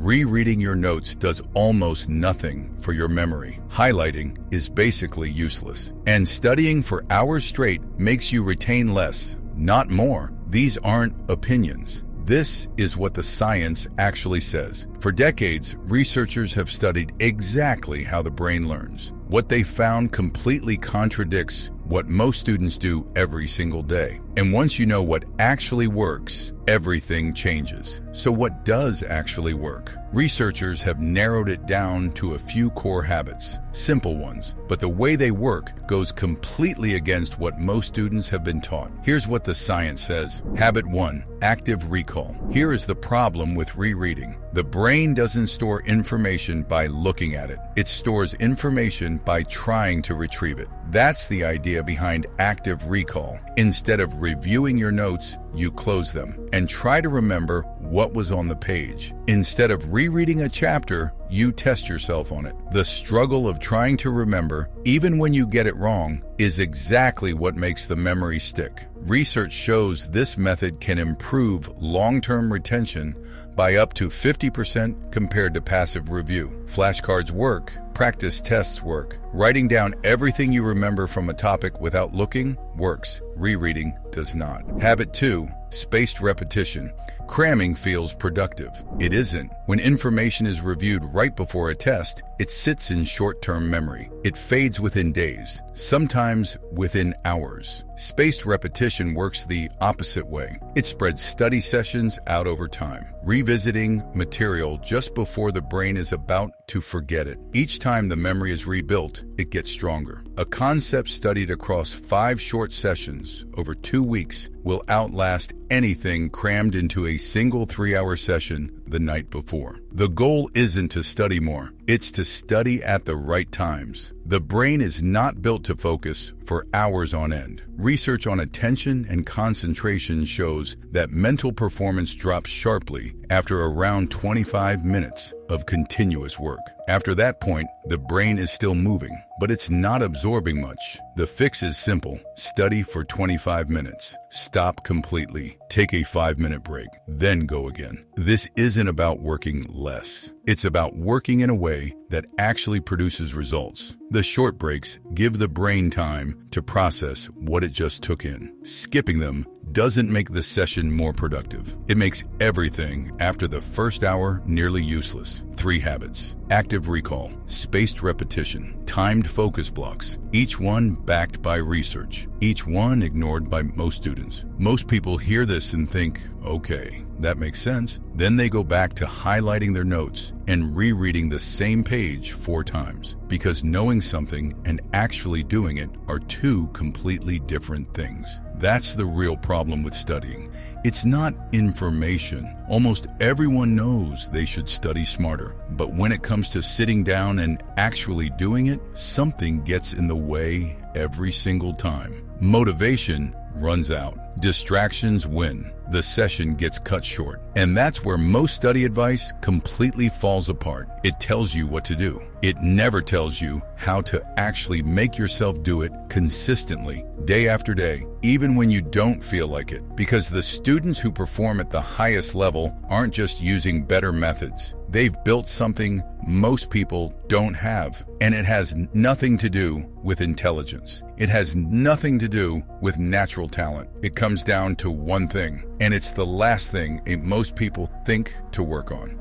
Rereading your notes does almost nothing for your memory. Highlighting is basically useless. And studying for hours straight makes you retain less, not more. These aren't opinions. This is what the science actually says. For decades, researchers have studied exactly how the brain learns. What they found completely contradicts what most students do every single day. And once you know what actually works, everything changes. So what does actually work? Researchers have narrowed it down to a few core habits, simple ones, but the way they work goes completely against what most students have been taught. Here's what the science says. Habit 1, active recall. Here is the problem with rereading. The brain doesn't store information by looking at it. It stores information by trying to retrieve it. That's the idea behind active recall. Instead of reviewing your notes, you close them and try to remember what was on the page. Instead of rereading a chapter, you test yourself on it. The struggle of trying to remember, even when you get it wrong, is exactly what makes the memory stick. Research shows this method can improve long-term retention by up to 50% compared to passive review. Flashcards work. Practice tests work. Writing down everything you remember from a topic without looking works. Rereading does not. Habit 2, spaced repetition. Cramming feels productive. It isn't. When information is reviewed right before a test, it sits in short-term memory. It fades within days, sometimes within hours. Spaced repetition works the opposite way. It spreads study sessions out over time, revisiting material just before the brain is about to forget it. Each time the memory is rebuilt, it gets stronger. A concept studied across 5 short sessions over 2 weeks will outlast anything crammed into a single 3-hour session the night before. The goal isn't to study more, it's to study at the right times. The brain is not built to focus for hours on end. Research on attention and concentration shows that mental performance drops sharply after around 25 minutes of continuous work. After that point, the brain is still moving, but it's not absorbing much. The fix is simple. Study for 25 minutes. Stop completely. Take a 5-minute break, then go again. This isn't about working less. It's about working in a way that actually produces results. The short breaks give the brain time to process what it just took in. Skipping them doesn't make the session more productive. It makes everything after the first hour nearly useless. 3 habits. Active recall, spaced repetition, timed focus blocks, each one backed by research, each one ignored by most students. Most people hear this and think, okay, that makes sense. Then they go back to highlighting their notes and rereading the same page 4 times, because knowing something and actually doing it are 2 completely different things. That's the real problem with studying. It's not information. Almost everyone knows they should study smarter, but when it comes to sitting down and actually doing it, something gets in the way every single time. Motivation runs out. Distractions win. The session gets cut short. And that's where most study advice completely falls apart. It tells you what to do. It never tells you how to actually make yourself do it consistently, day after day, even when you don't feel like it. Because the students who perform at the highest level aren't just using better methods. They've built something most people don't have. And it has nothing to do with intelligence. It has nothing to do with natural talent. It comes down to one thing, and it's the last thing most people think to work on.